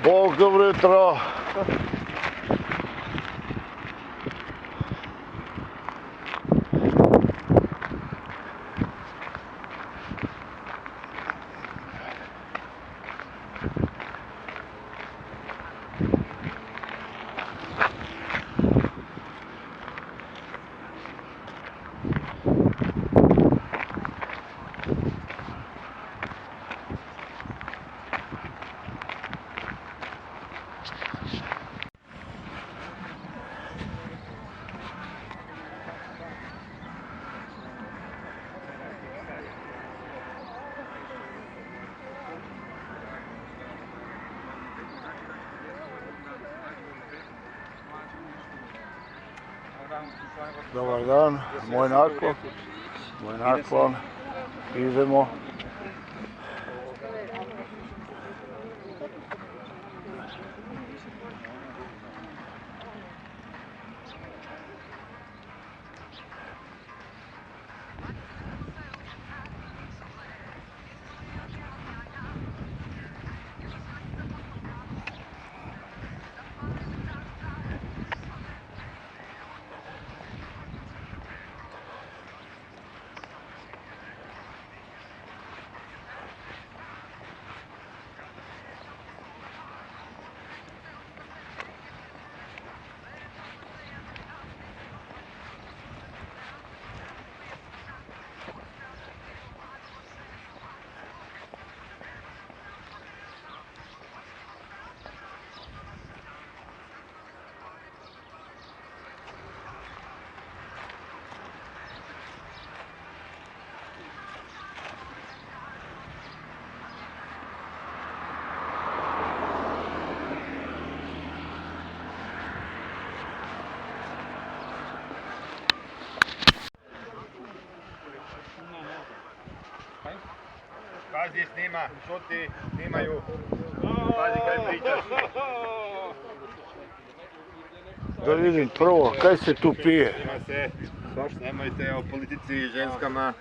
Bog, dobro jutro. Dobar dan, moj naklon, idemo. Pazi, snima, šuti, snimaju. Pazi kaj pričaš. Da vidim prvo, kaj se tu pije? Snima se, nemojte o politici, ženskama,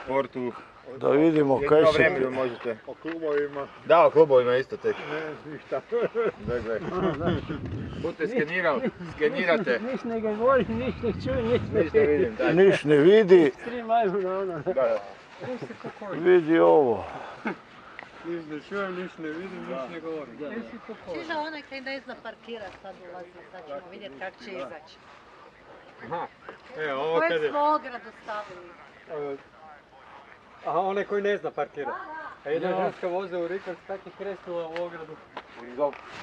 sportu. Da vidimo kaj se pije. Možete. O klubovima. Da, o klubovima isto tek. Ne, ništa. Gle. Budete skenirate. Niš ne govori, niš ne čuje, niš Ništa vidim, daj. Niš ne vidi, Tri majmuna ono. Da. vidi ovo. Niš ne čujem, niš ne vidim, niš ne govorim. Stiže onaj kaj ne zna parkirat, sad ulazi, sad ćemo vidjeti kako će izaći. Aha, evo ovo kad Kojeg je... smo ogradu stavili. Aha, onaj koji ne zna parkirat. A jedna ženska voze u Rikard, tak je kresnula u ogradu.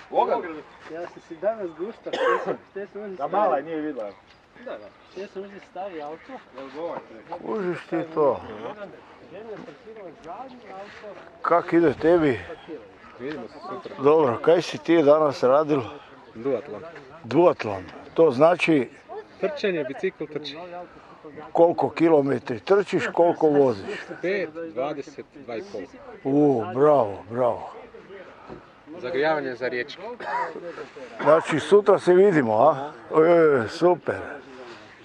U ogradu? Ja sam si danas gušta, šte sam uzeti Da mala je nije vidjela. šte sam uzeti stari auto. Kužiš ti to? Žena je parkirala zadnji auto, Kak ide tebi? Vidimo se sutra. Dobro, kaj si ti danas radil? Duatlon. Duatlon. To znači Trčanje, bicikl trči. koliko kilometri trčiš, koliko voziš. 5, 20, 2,5. Bravo. Zagrijavanje za riječke. Znači sutra se vidimo, a? Super.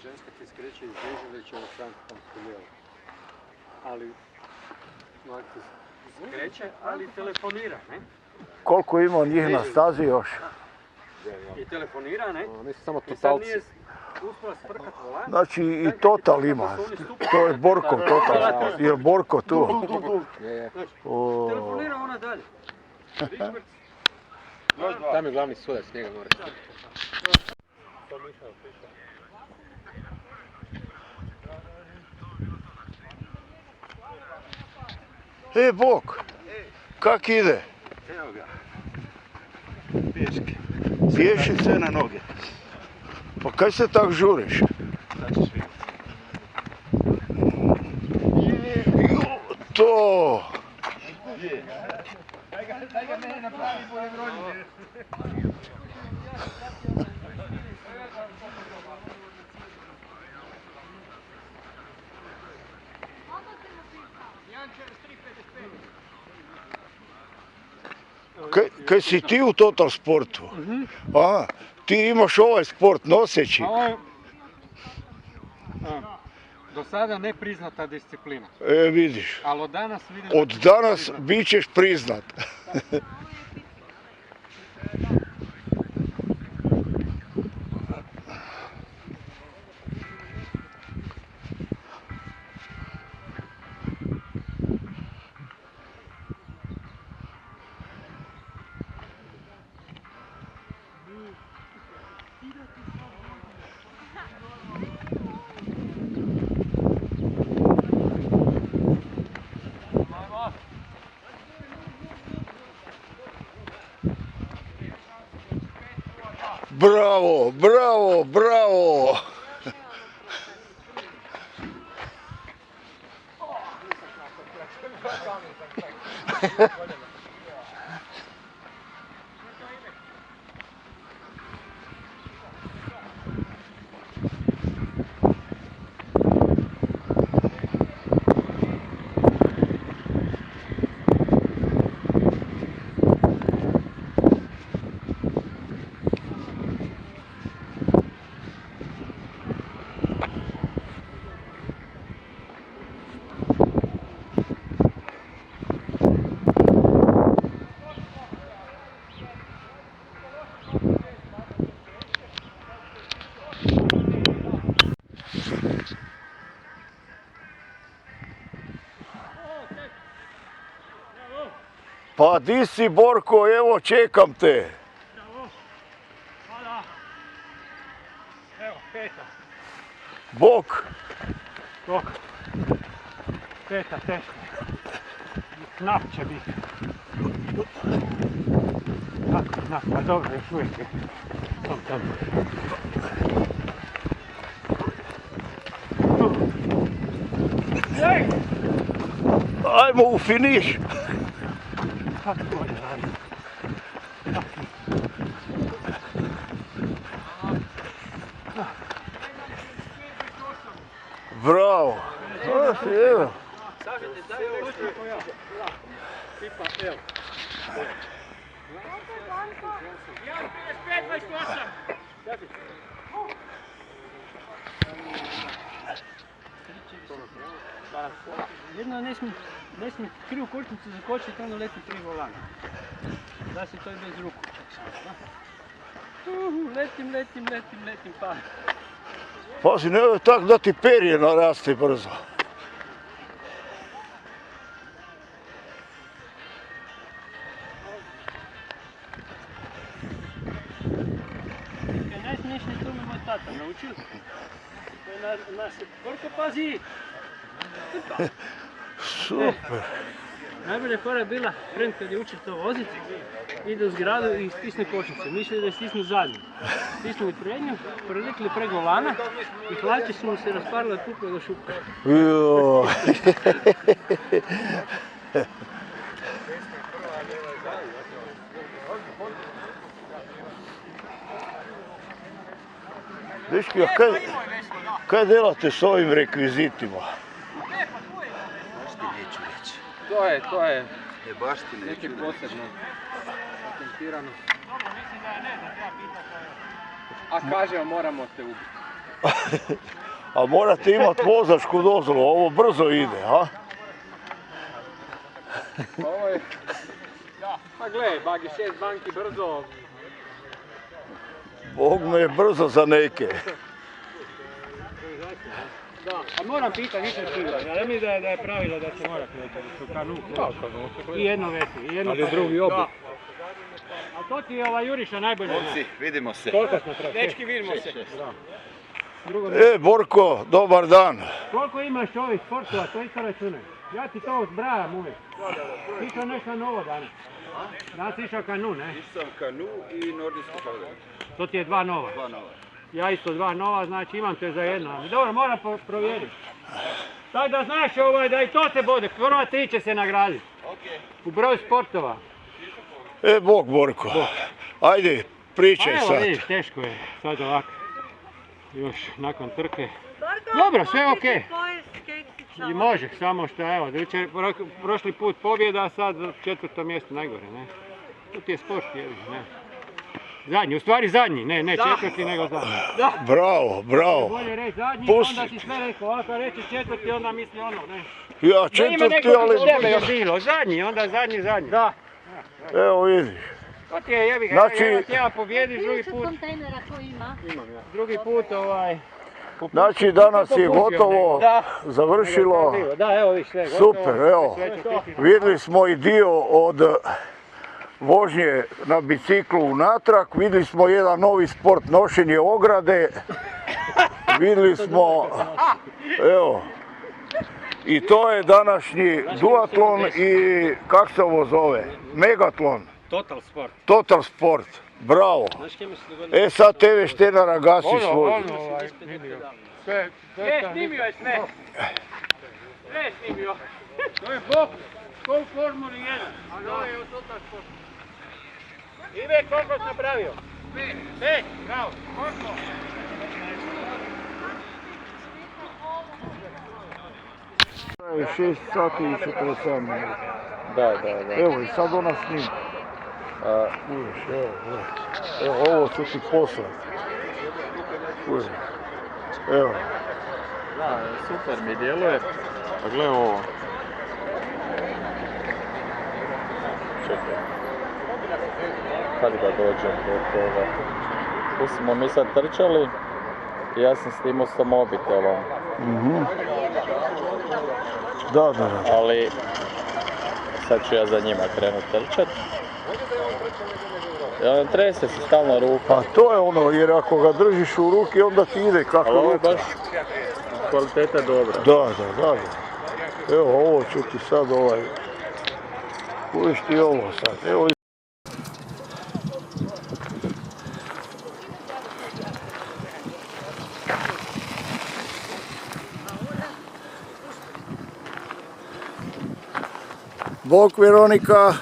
Ženska ti skreće iz Deževića na Frankfurtsku lijevo. Ali... Skreće, ali telefonira, ne? Koliko ima njih na stazi još? I telefonira, ne? Oni su samo I sad totalci. nije uspjela sprkat volan. Znači i Total ima. To je Borkov Total. Je Borko tu? Je. O, Telefonira ona dalje. Tam je glavni sudac, njega mora. Bok, kak ide? Evo ga. Pješke. Pješice? Sve na noge. Pa kaj se tak žuriš? Sad ćeš vidjeti. To! Daj ga mene napravi bolje brojni. Kaj si ti u Total sportu? Aha, ti imaš ovaj sport noseći. A ovo je do sada nepriznata disciplina. Vidiš. Ali od danas vidim... Od danas bit ćeš priznat. Bravo, bravo, bravo! Pa di si Borko, evo čekam te. Evo, peta. Bok, Bok. Peta, teška. Knap će biti. Kako knap? Pa dobro, još uvijek je. Tamo. ajmo u finiš. Kako bolje radi. Bravo. Evo. Jedno ne smije krivu kočnicu zakočiti, onda leti tri volana. Da se to i bez ruku čak sam. Letim, pa. Pazi, ne je tak da ti perje naraste brzo. Kaj najsmiješnije to me moj tata naučio. To je naš Borko, pazi! Super. Najbolja fora je bila, friend kad je učio to voziti, ide u zgradu i stisne kočnicu. Misli da je stisnu zadnju. Stisnu i prednju, prelikli preko volana i hlače su mu se rasparile od pupla do šupka. Jo. Dečki, a kaj delate s ovim rekvizitima? To je E, baš ti neki neću. posebno patentirano. A kažemo moramo te ubiti. A morate imati vozačku dozvolu, ovo brzo ide, a? Ovo je Pa gle, bagi 6 banki brzo. Bog me je brzo za neke. Da, a moram pitati, nisam siguran, ja ne mislim da je pravilo da se mora kretati u kanu. I jedno veti, i jedno Ali drugi oblik. A to ti je Juriša najbolje zna. Momci, vidimo se. Koliko smo pravi? Dečki, vidimo se. Drugo, Borko, dobar dan. koliko imaš ovih sportova, to isto računaj. Ja ti to zbrajam uvijek. Ti to nešto novo danas. Danas si išao kanu, ne? Išao kanu i nordijsko padanje. To ti je 2 nova. 2 nova. Ja isto 2 nova, znači imam te za jedno. Ali dobro, moram provjeriti. Tako da znaš da i to se bude. Prva 3 će se nagraditi. U broju sportova. Bog Borko. Ajde, pričaj A evo sad. vidiš, teško je sad ovako. Još nakon trke. Dobro, sve okej. I može, samo što evo, jučer prošli put pobjeda, a sad 4. mjesto najgore, ne? To ti je sport, ne? Zadnji, u stvari zadnji, ne 4. nego zadnji. Da. Bravo. Bolje reći zadnji, Pusti. onda si sve rekao, ako reći 4. onda misli ono, ne? Ja Da ima 4. neko ali... kod tebe još bilo, zadnji, onda zadnji. Da. Evo vidiš. To ti je jebi ga, Znači- jedan tjedan pobjediš, drugi 30 put, kontejnera ko ima. drugi put Znači danas je popustio gotovo nego. Da. završilo. Da, evo viš sve, gotovo. Super, evo. Sve će biti. Vidjeli smo i dio od vožnje na biciklu unatrag, vidjeli smo jedan novi sport, nošenje ograde, vidjeli smo, evo, i to je današnji duatlon i kak se ovo zove, megatlon, Total sport. total sport, bravo. Znaš kje mi se dogodilo? Sad TV Štenara gasi svoj. Sve snimio je sve. Sve snimio. To je bok, ko u Formuli 1, ali ovo je od total sport. Ime, koliko si napravio? 5, bravo. Koliko? Je 6 sati i 47 minuta. Da. Evo i sad ona snima. Uviš, evo, ovo ću ti poslati. Uviš, evo. Da, super mi djeluje. Pa gle ovo. Čekaj. Kad da dođem do toga? Tu smo mi sad trčali i ja sam snimao sa mobitelom. Da. Ali sad ću ja za njima krenut trčat. Trese se stalno ruka. Pa to je ono, jer ako ga držiš u ruki onda ti ide kako Ali ovo je ruka. baš kvaliteta dobra. Da. Evo ovo ću ti sad uviš ti ovo sad, evo. Bok Veronika.